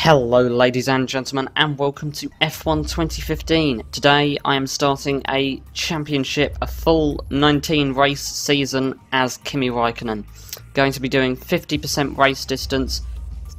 Hello ladies and gentlemen, and welcome to F1 2015. Today I am starting a championship, a full 19 race season as Kimi Raikkonen. Going to be doing 50% race distance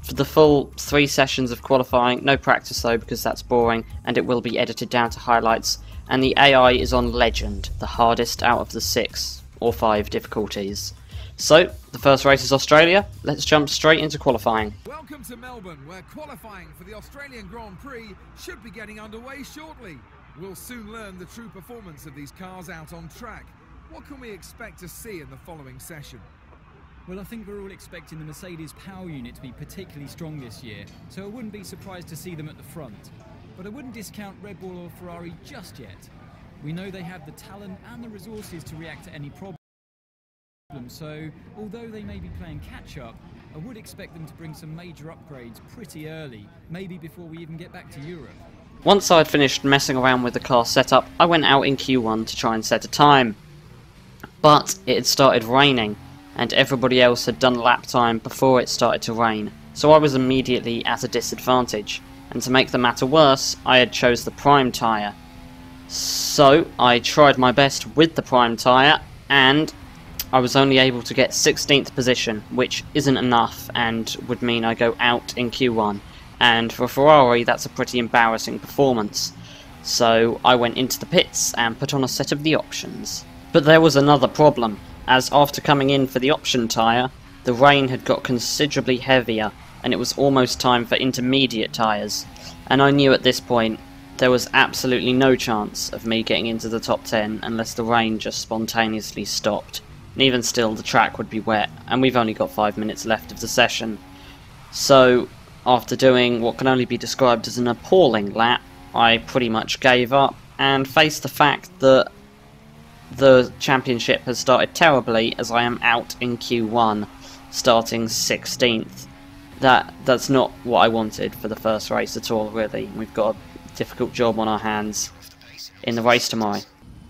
for the full 3 sessions of qualifying. No practice though, because that's boring, and it will be edited down to highlights. And the AI is on Legend, the hardest out of the 6 or 5 difficulties. So, the first race is Australia. Let's jump straight into qualifying. Welcome to Melbourne, where qualifying for the Australian Grand Prix should be getting underway shortly. We'll soon learn the true performance of these cars out on track. What can we expect to see in the following session? Well, I think we're all expecting the Mercedes power unit to be particularly strong this year, so I wouldn't be surprised to see them at the front. But I wouldn't discount Red Bull or Ferrari just yet. We know they have the talent and the resources to react to any problem. So, although they may be playing catch-up, I would expect them to bring some major upgrades pretty early, maybe before we even get back to Europe. Once I'd finished messing around with the car setup, I went out in Q1 to try and set a time. But it had started raining, and everybody else had done lap time before it started to rain, so I was immediately at a disadvantage. And to make the matter worse, I had chose the prime tyre. So, I tried my best with the prime tyre, and I was only able to get 16th position, which isn't enough and would mean I go out in Q1. And for Ferrari, that's a pretty embarrassing performance. So I went into the pits and put on a set of the options. But there was another problem, as after coming in for the option tyre, the rain had got considerably heavier and it was almost time for intermediate tyres. And I knew at this point there was absolutely no chance of me getting into the top 10 unless the rain just spontaneously stopped. And even still, the track would be wet, and we've only got 5 minutes left of the session. So, after doing what can only be described as an appalling lap, I pretty much gave up and faced the fact that the championship has started terribly, as I am out in Q1, starting 16th. That's not what I wanted for the first race at all, really. We've got a difficult job on our hands in the race tomorrow.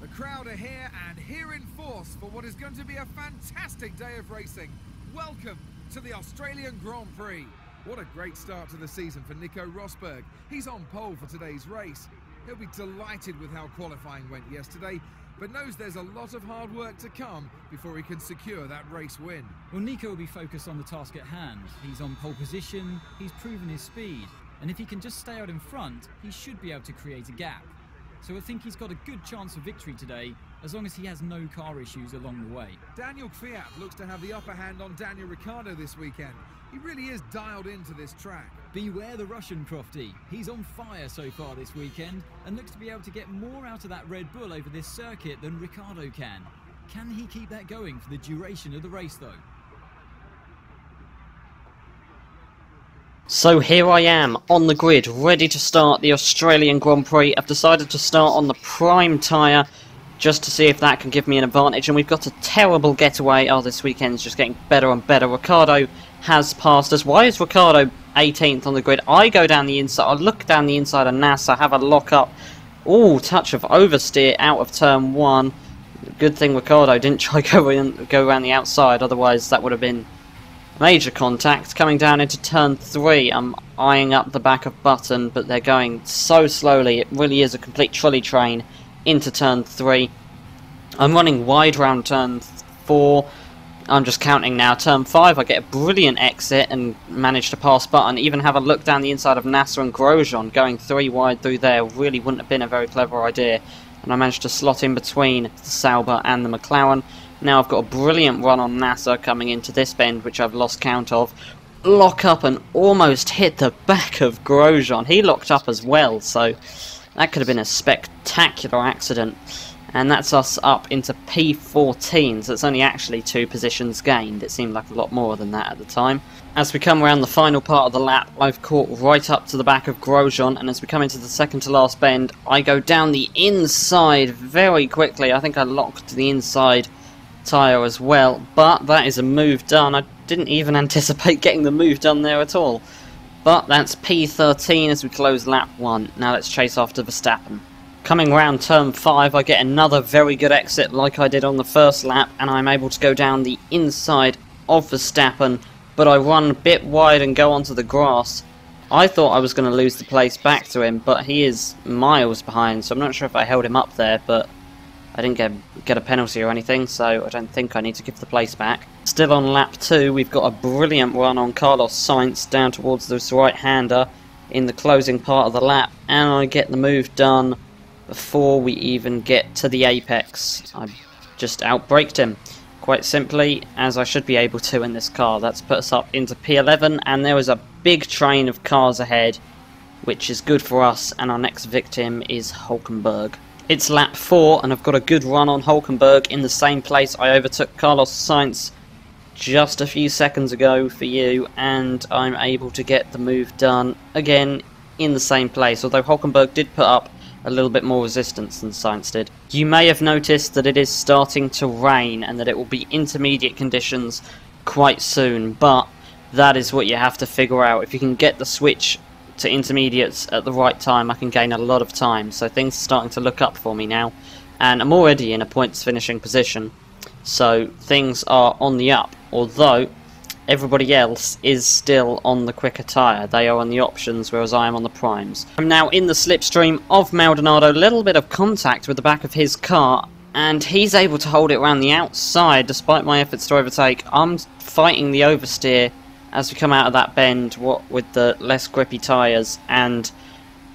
The crowd are here and here in force for what is going to be a fantastic day of racing. Welcome to the Australian Grand Prix. What a great start to the season for Nico Rosberg. He's on pole for today's race. He'll be delighted with how qualifying went yesterday, but knows there's a lot of hard work to come before he can secure that race win. Well, Nico will be focused on the task at hand. He's on pole position, he's proven his speed, and if he can just stay out in front, he should be able to create a gap. So I think he's got a good chance of victory today, as long as he has no car issues along the way. Daniel Kvyat looks to have the upper hand on Daniel Ricciardo this weekend. He really is dialed into this track. Beware the Russian Crofty. He's on fire so far this weekend, and looks to be able to get more out of that Red Bull over this circuit than Ricciardo can. Can he keep that going for the duration of the race though? So here I am, on the grid, ready to start the Australian Grand Prix. I've decided to start on the prime tyre, just to see if that can give me an advantage. And we've got a terrible getaway. Oh, this weekend's just getting better and better. Ricciardo has passed us. Why is Ricciardo 18th on the grid? I go down the inside, I look down the inside of NASA, have a lock up. Ooh, touch of oversteer out of turn 1. Good thing Ricciardo didn't try go around the outside, otherwise that would have been major contact. Coming down into turn 3, I'm eyeing up the back of Button, but they're going so slowly. It really is a complete trolley train into turn 3. I'm running wide round turn 4. I'm just counting now. Turn 5, I get a brilliant exit and manage to pass Button. Even have a look down the inside of Nasser and Grosjean. Going 3 wide through there really wouldn't have been a very clever idea. And I managed to slot in between the Sauber and the McLaren. Now I've got a brilliant run on NASA coming into this bend, which I've lost count of. Lock up and almost hit the back of Grosjean. He locked up as well, so that could have been a spectacular accident. And that's us up into P14, so it's only actually 2 positions gained. It seemed like a lot more than that at the time. As we come around the final part of the lap, I've caught right up to the back of Grosjean, and as we come into the second to last bend, I go down the inside very quickly. I think I locked the inside tyre as well, but that is a move done. I didn't even anticipate getting the move done there at all. But that's P13 as we close lap 1. Now let's chase after Verstappen. Coming round turn 5, I get another very good exit like I did on the first lap, and I'm able to go down the inside of Verstappen, but I run a bit wide and go onto the grass, I thought I was going to lose the place back to him, but he is miles behind, so I'm not sure if I held him up there, but I didn't get a penalty or anything, so I don't think I need to give the place back. Still on lap 2, we've got a brilliant run on Carlos Sainz down towards this right-hander in the closing part of the lap, and I get the move done before we even get to the apex. I just outbraked him, quite simply, as I should be able to in this car. That's put us up into P11, and there was a big train of cars ahead, which is good for us, and our next victim is Hulkenberg. It's lap 4, and I've got a good run on Hulkenberg in the same place I overtook Carlos Sainz just a few seconds ago for you, and I'm able to get the move done again in the same place, although Hulkenberg did put up a little bit more resistance than Sainz did. You may have noticed that it is starting to rain and that it will be intermediate conditions quite soon, but that is what you have to figure out. If you can get the switch to intermediates at the right time, I can gain a lot of time, so things are starting to look up for me now, and I'm already in a points finishing position, so things are on the up, although everybody else is still on the quicker tyre. They are on the options, whereas I am on the primes. I'm now in the slipstream of Maldonado, a little bit of contact with the back of his car, and he's able to hold it around the outside despite my efforts to overtake. I'm fighting the oversteer as we come out of that bend, what with the less grippy tyres and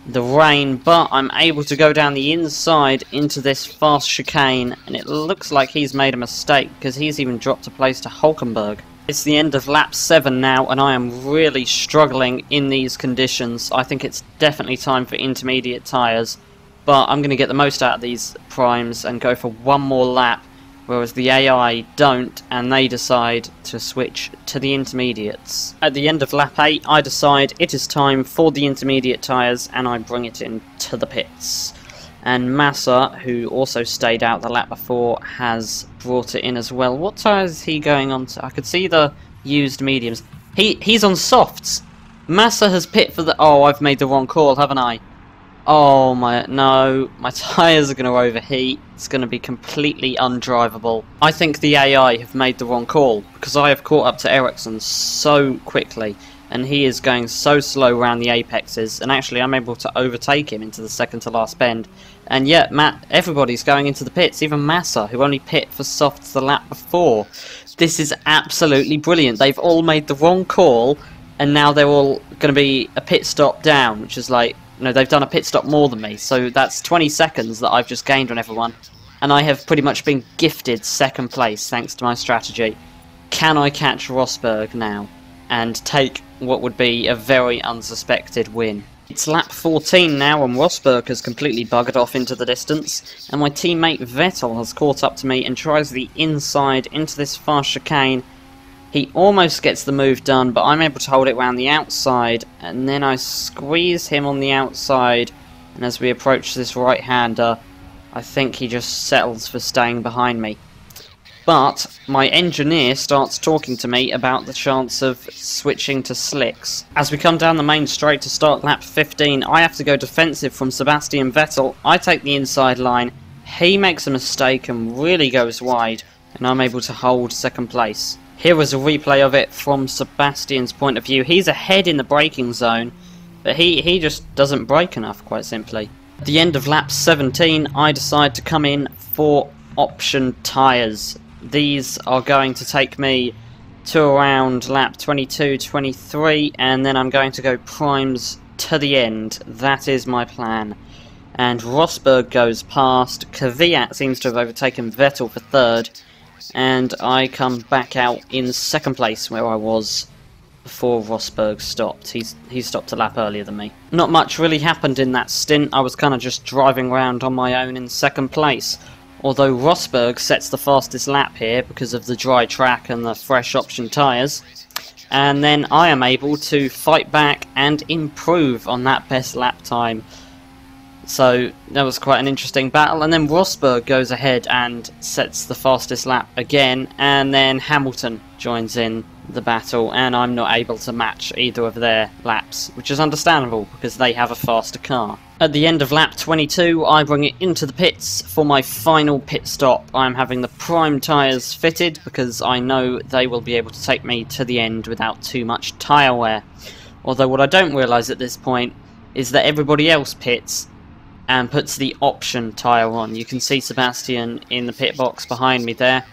the rain, but I'm able to go down the inside into this fast chicane, and it looks like he's made a mistake because he's even dropped a place to Hulkenberg. It's the end of lap 7 now, and I am really struggling in these conditions. I think it's definitely time for intermediate tyres, but I'm going to get the most out of these primes and go for one more lap, whereas the AI don't, and they decide to switch to the intermediates. At the end of lap 8, I decide it is time for the intermediate tyres, and I bring it into the pits. And Massa, who also stayed out the lap before, has brought it in as well. What tyres is he going on to? I could see the used mediums. He's on softs! Massa has pit for the... Oh, I've made the wrong call, haven't I? Oh my... No, my tyres are going to overheat. It's going to be completely undrivable. I think the AI have made the wrong call, because I have caught up to Ericsson so quickly, and he is going so slow around the apexes, and actually I'm able to overtake him into the second to last bend. And yet, everybody's going into the pits, even Massa, who only pit for softs the lap before. This is absolutely brilliant. They've all made the wrong call, and now they're all going to be a pit stop down, which is like, no, they've done a pit stop more than me, so that's 20 seconds that I've just gained on everyone. And I have pretty much been gifted second place thanks to my strategy. Can I catch Rosberg now and take what would be a very unsuspected win? It's lap 14 now, and Rosberg has completely buggered off into the distance, and my teammate Vettel has caught up to me and tries the inside into this fast chicane. He almost gets the move done, but I'm able to hold it round the outside, and then I squeeze him on the outside, and as we approach this right-hander, I think he just settles for staying behind me. But my engineer starts talking to me about the chance of switching to slicks. As we come down the main straight to start lap 15, I have to go defensive from Sebastian Vettel. I take the inside line, he makes a mistake and really goes wide, and I'm able to hold second place. Here is a replay of it from Sebastian's point of view. He's ahead in the braking zone, but he just doesn't brake enough, quite simply. At the end of lap 17, I decide to come in for option tyres. These are going to take me to around lap 22, 23, and then I'm going to go primes to the end. That is my plan. And Rosberg goes past, Kvyat seems to have overtaken Vettel for third, and I come back out in second place where I was before Rosberg stopped. He stopped a lap earlier than me. Not much really happened in that stint. I was kind of just driving around on my own in second place. Although Rosberg sets the fastest lap here because of the dry track and the fresh option tyres. And then I am able to fight back and improve on that best lap time. So that was quite an interesting battle. And then Rosberg goes ahead and sets the fastest lap again. And then Hamilton joins in the battle, and I'm not able to match either of their laps, which is understandable because they have a faster car. At the end of lap 22, I bring it into the pits for my final pit stop. I'm having the prime tyres fitted because I know they will be able to take me to the end without too much tyre wear. Although what I don't realise at this point is that everybody else pits and puts the option tyre on. You can see Sebastian in the pit box behind me there.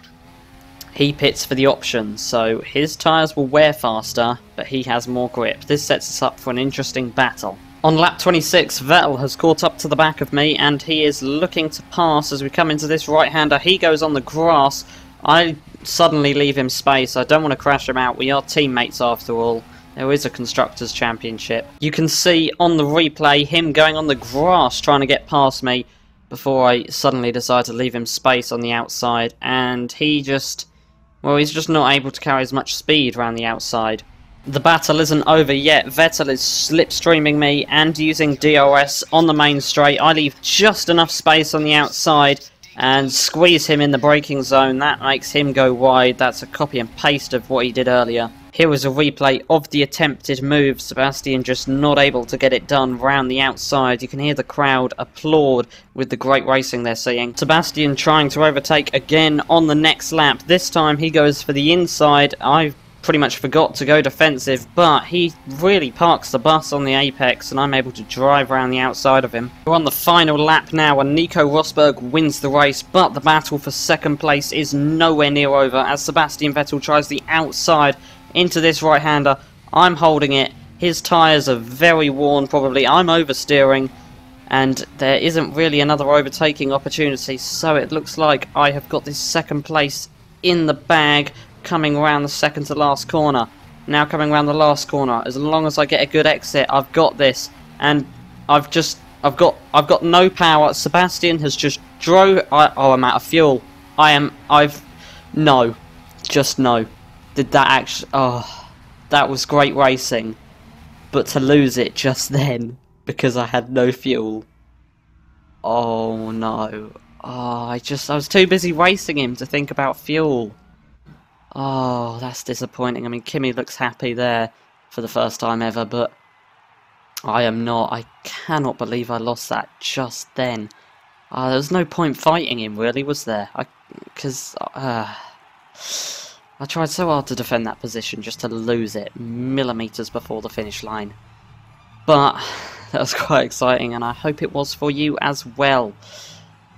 He pits for the options, so his tyres will wear faster, but he has more grip. This sets us up for an interesting battle. On lap 26, Vettel has caught up to the back of me, and he is looking to pass as we come into this right-hander. He goes on the grass. I suddenly leave him space. I don't want to crash him out. We are teammates after all. There is a Constructors' Championship. You can see on the replay him going on the grass trying to get past me before I suddenly decide to leave him space on the outside, and he just... well, he's just not able to carry as much speed around the outside. The battle isn't over yet. Vettel is slipstreaming me and using DRS on the main straight. I leave just enough space on the outside and squeeze him in the braking zone. That makes him go wide. That's a copy and paste of what he did earlier. Here is a replay of the attempted move. Sebastian just not able to get it done round the outside. You can hear the crowd applaud with the great racing they're seeing. Sebastian trying to overtake again on the next lap. This time he goes for the inside. I pretty much forgot to go defensive, but he really parks the bus on the apex and I'm able to drive around the outside of him. We're on the final lap now and Nico Rosberg wins the race, but the battle for second place is nowhere near over as Sebastian Vettel tries the outside into this right-hander. I'm holding it. His tyres are very worn probably. I'm oversteering and there isn't really another overtaking opportunity, so it looks like I have got this second place in the bag coming around the second to last corner. Now coming around the last corner. As long as I get a good exit, I've got this. And I've got no power. Sebastian has just drove. Oh, I'm out of fuel. No. Just no. Did that actually... oh, that was great racing. But to lose it just then, because I had no fuel. Oh, no. Oh, I was too busy racing him to think about fuel. Oh, that's disappointing. I mean, Kimi looks happy there for the first time ever, but I am not. I cannot believe I lost that just then. There was no point fighting him, really, was there? Because I tried so hard to defend that position just to lose it millimetres before the finish line. But that was quite exciting, and I hope it was for you as well,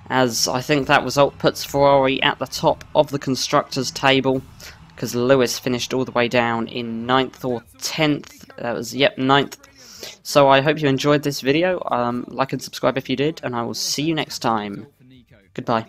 as I think that result puts Ferrari at the top of the Constructors' table, because Lewis finished all the way down in 9th or 10th. That was, yep, 9th. So I hope you enjoyed this video. Like and subscribe if you did, and I will see you next time. Goodbye.